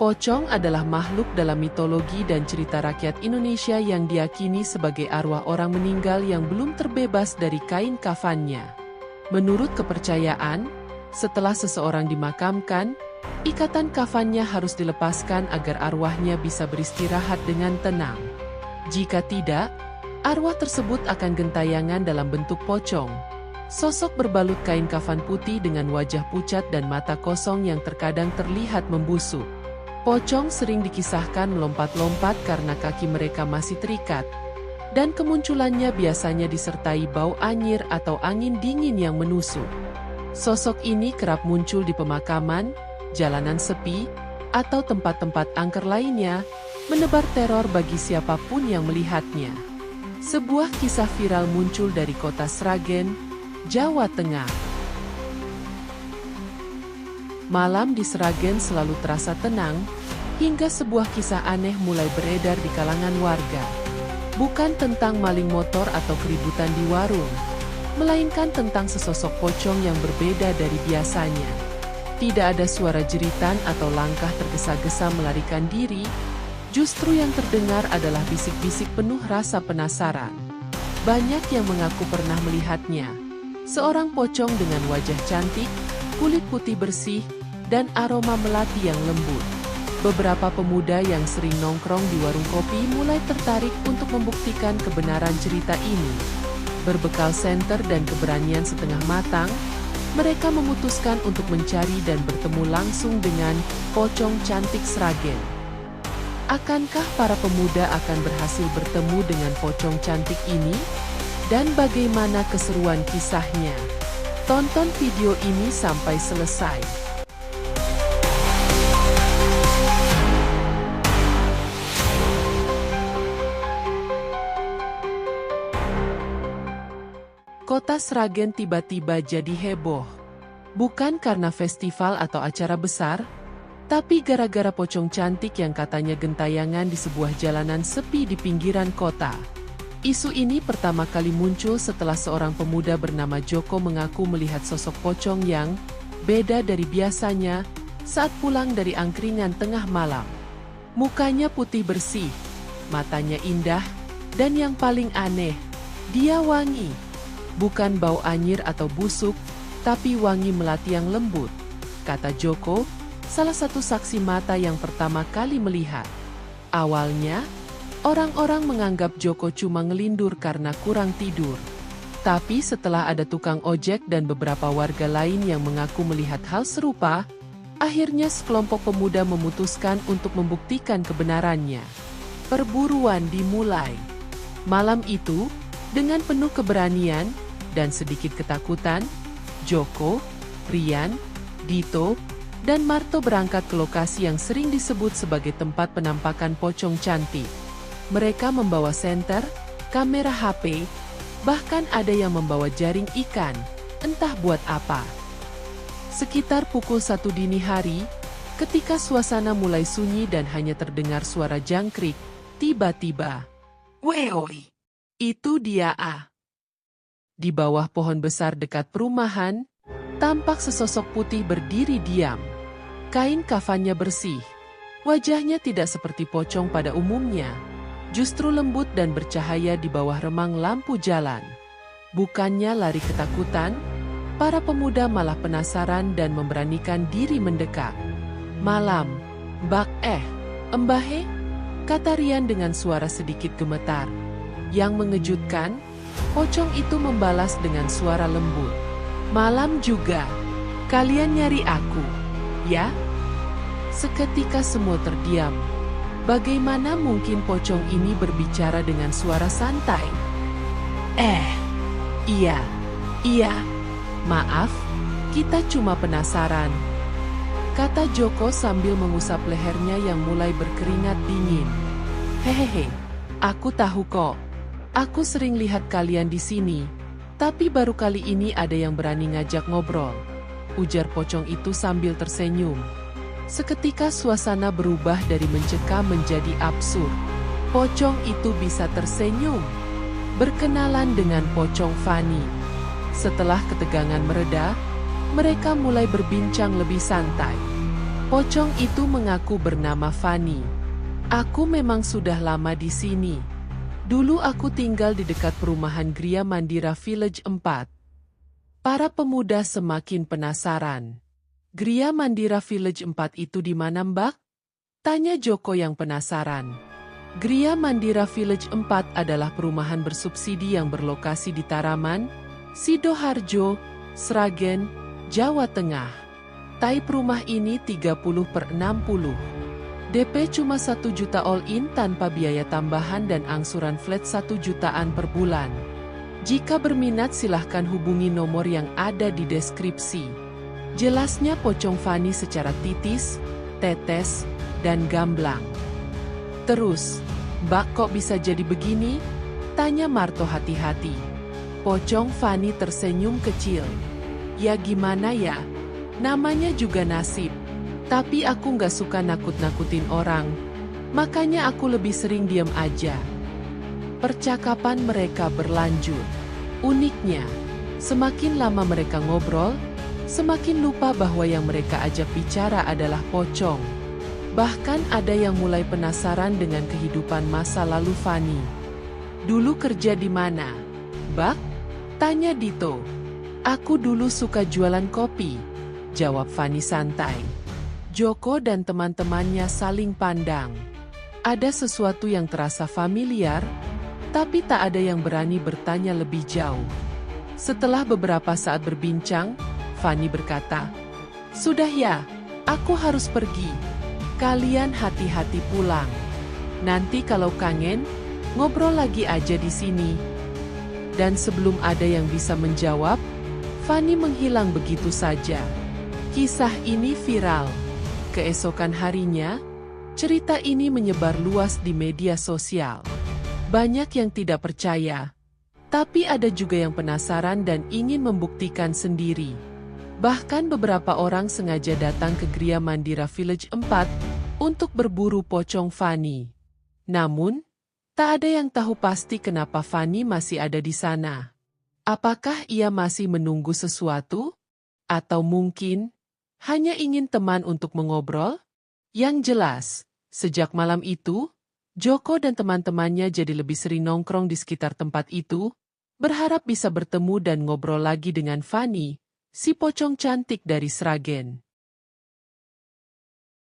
Pocong adalah makhluk dalam mitologi dan cerita rakyat Indonesia yang diyakini sebagai arwah orang meninggal yang belum terbebas dari kain kafannya. Menurut kepercayaan, setelah seseorang dimakamkan, ikatan kafannya harus dilepaskan agar arwahnya bisa beristirahat dengan tenang. Jika tidak, arwah tersebut akan gentayangan dalam bentuk pocong. Sosok berbalut kain kafan putih dengan wajah pucat dan mata kosong yang terkadang terlihat membusuk. Pocong sering dikisahkan melompat-lompat karena kaki mereka masih terikat, dan kemunculannya biasanya disertai bau anyir atau angin dingin yang menusuk. Sosok ini kerap muncul di pemakaman, jalanan sepi, atau tempat-tempat angker lainnya, menebar teror bagi siapapun yang melihatnya. Sebuah kisah viral muncul dari kota Sragen, Jawa Tengah. Malam di Sragen selalu terasa tenang, hingga sebuah kisah aneh mulai beredar di kalangan warga. Bukan tentang maling motor atau keributan di warung, melainkan tentang sesosok pocong yang berbeda dari biasanya. Tidak ada suara jeritan atau langkah tergesa-gesa melarikan diri, justru yang terdengar adalah bisik-bisik penuh rasa penasaran. Banyak yang mengaku pernah melihatnya. Seorang pocong dengan wajah cantik, kulit putih bersih, dan aroma melati yang lembut. Beberapa pemuda yang sering nongkrong di warung kopi mulai tertarik untuk membuktikan kebenaran cerita ini. Berbekal senter dan keberanian setengah matang, mereka memutuskan untuk mencari dan bertemu langsung dengan pocong cantik Sragen. Akankah para pemuda akan berhasil bertemu dengan pocong cantik ini? Dan bagaimana keseruan kisahnya? Tonton video ini sampai selesai. Kota Sragen tiba-tiba jadi heboh. Bukan karena festival atau acara besar, tapi gara-gara pocong cantik yang katanya gentayangan di sebuah jalanan sepi di pinggiran kota. Isu ini pertama kali muncul setelah seorang pemuda bernama Joko mengaku melihat sosok pocong yang beda dari biasanya saat pulang dari angkringan tengah malam. Mukanya putih bersih, matanya indah, dan yang paling aneh, dia wangi. Bukan bau anyir atau busuk, tapi wangi melati yang lembut, kata Joko, salah satu saksi mata yang pertama kali melihat. Awalnya, orang-orang menganggap Joko cuma ngelindur karena kurang tidur. Tapi setelah ada tukang ojek dan beberapa warga lain yang mengaku melihat hal serupa, akhirnya sekelompok pemuda memutuskan untuk membuktikan kebenarannya. Perburuan dimulai. Malam itu, dengan penuh keberanian dan sedikit ketakutan, Joko, Rian, Dito, dan Marto berangkat ke lokasi yang sering disebut sebagai tempat penampakan pocong cantik. Mereka membawa senter, kamera HP, bahkan ada yang membawa jaring ikan, entah buat apa. Sekitar pukul 1 dini hari, ketika suasana mulai sunyi dan hanya terdengar suara jangkrik, tiba-tiba, "Weoi, itu dia ah." Di bawah pohon besar dekat perumahan, tampak sesosok putih berdiri diam. Kain kafannya bersih. Wajahnya tidak seperti pocong pada umumnya. Justru lembut dan bercahaya di bawah remang lampu jalan. Bukannya lari ketakutan, para pemuda malah penasaran dan memberanikan diri mendekat. "Malam, Embahe?" kata Rian dengan suara sedikit gemetar. Yang mengejutkan, pocong itu membalas dengan suara lembut. "Malam juga? Kalian nyari aku, ya?" Seketika semua terdiam. Bagaimana mungkin pocong ini berbicara dengan suara santai? Iya, maaf, kita cuma penasaran," kata Joko sambil mengusap lehernya yang mulai berkeringat dingin. "Hehehe, aku tahu kok. Aku sering lihat kalian di sini, tapi baru kali ini ada yang berani ngajak ngobrol," ujar pocong itu sambil tersenyum. Seketika suasana berubah dari mencekam menjadi absurd. Pocong itu bisa tersenyum. Berkenalan dengan pocong Fani. Setelah ketegangan mereda, mereka mulai berbincang lebih santai. Pocong itu mengaku bernama Fanny. Aku memang sudah lama di sini. Dulu aku tinggal di dekat perumahan Gria Mandira Village 4. Para pemuda semakin penasaran. Gria Mandira Village 4 itu di mana, Mbak? Tanya Joko yang penasaran. Gria Mandira Village 4 adalah perumahan bersubsidi yang berlokasi di Taraman, Sidoarjo, Sragen, Jawa Tengah. Type rumah ini 30/60. DP cuma 1 juta all-in tanpa biaya tambahan dan angsuran flat 1 jutaan per bulan. Jika berminat silahkan hubungi nomor yang ada di deskripsi. Jelasnya Pocong Fanny secara titis, tetes, dan gamblang. Terus, Mbak kok bisa jadi begini? Tanya Marto hati-hati. Pocong Fanny tersenyum kecil. Ya gimana ya? Namanya juga nasib. Tapi aku nggak suka nakut-nakutin orang. Makanya aku lebih sering diam aja. Percakapan mereka berlanjut. Uniknya, semakin lama mereka ngobrol, semakin lupa bahwa yang mereka ajak bicara adalah pocong. Bahkan ada yang mulai penasaran dengan kehidupan masa lalu Fanny. Dulu kerja di mana? Bak? Tanya Dito. Aku dulu suka jualan kopi. Jawab Fanny santai. Joko dan teman-temannya saling pandang. Ada sesuatu yang terasa familiar, tapi tak ada yang berani bertanya lebih jauh. Setelah beberapa saat berbincang, Fanny berkata, "Sudah ya, aku harus pergi. Kalian hati-hati pulang. Nanti kalau kangen, ngobrol lagi aja di sini." Dan sebelum ada yang bisa menjawab, Fanny menghilang begitu saja. Kisah ini viral. Keesokan harinya, cerita ini menyebar luas di media sosial. Banyak yang tidak percaya, tapi ada juga yang penasaran dan ingin membuktikan sendiri. Bahkan beberapa orang sengaja datang ke Gria Mandira Village 4 untuk berburu pocong Fanny. Namun, tak ada yang tahu pasti kenapa Fanny masih ada di sana. Apakah ia masih menunggu sesuatu? Atau mungkin hanya ingin teman untuk mengobrol? Yang jelas, sejak malam itu, Joko dan teman-temannya jadi lebih sering nongkrong di sekitar tempat itu, berharap bisa bertemu dan ngobrol lagi dengan Fanny, si pocong cantik dari Sragen.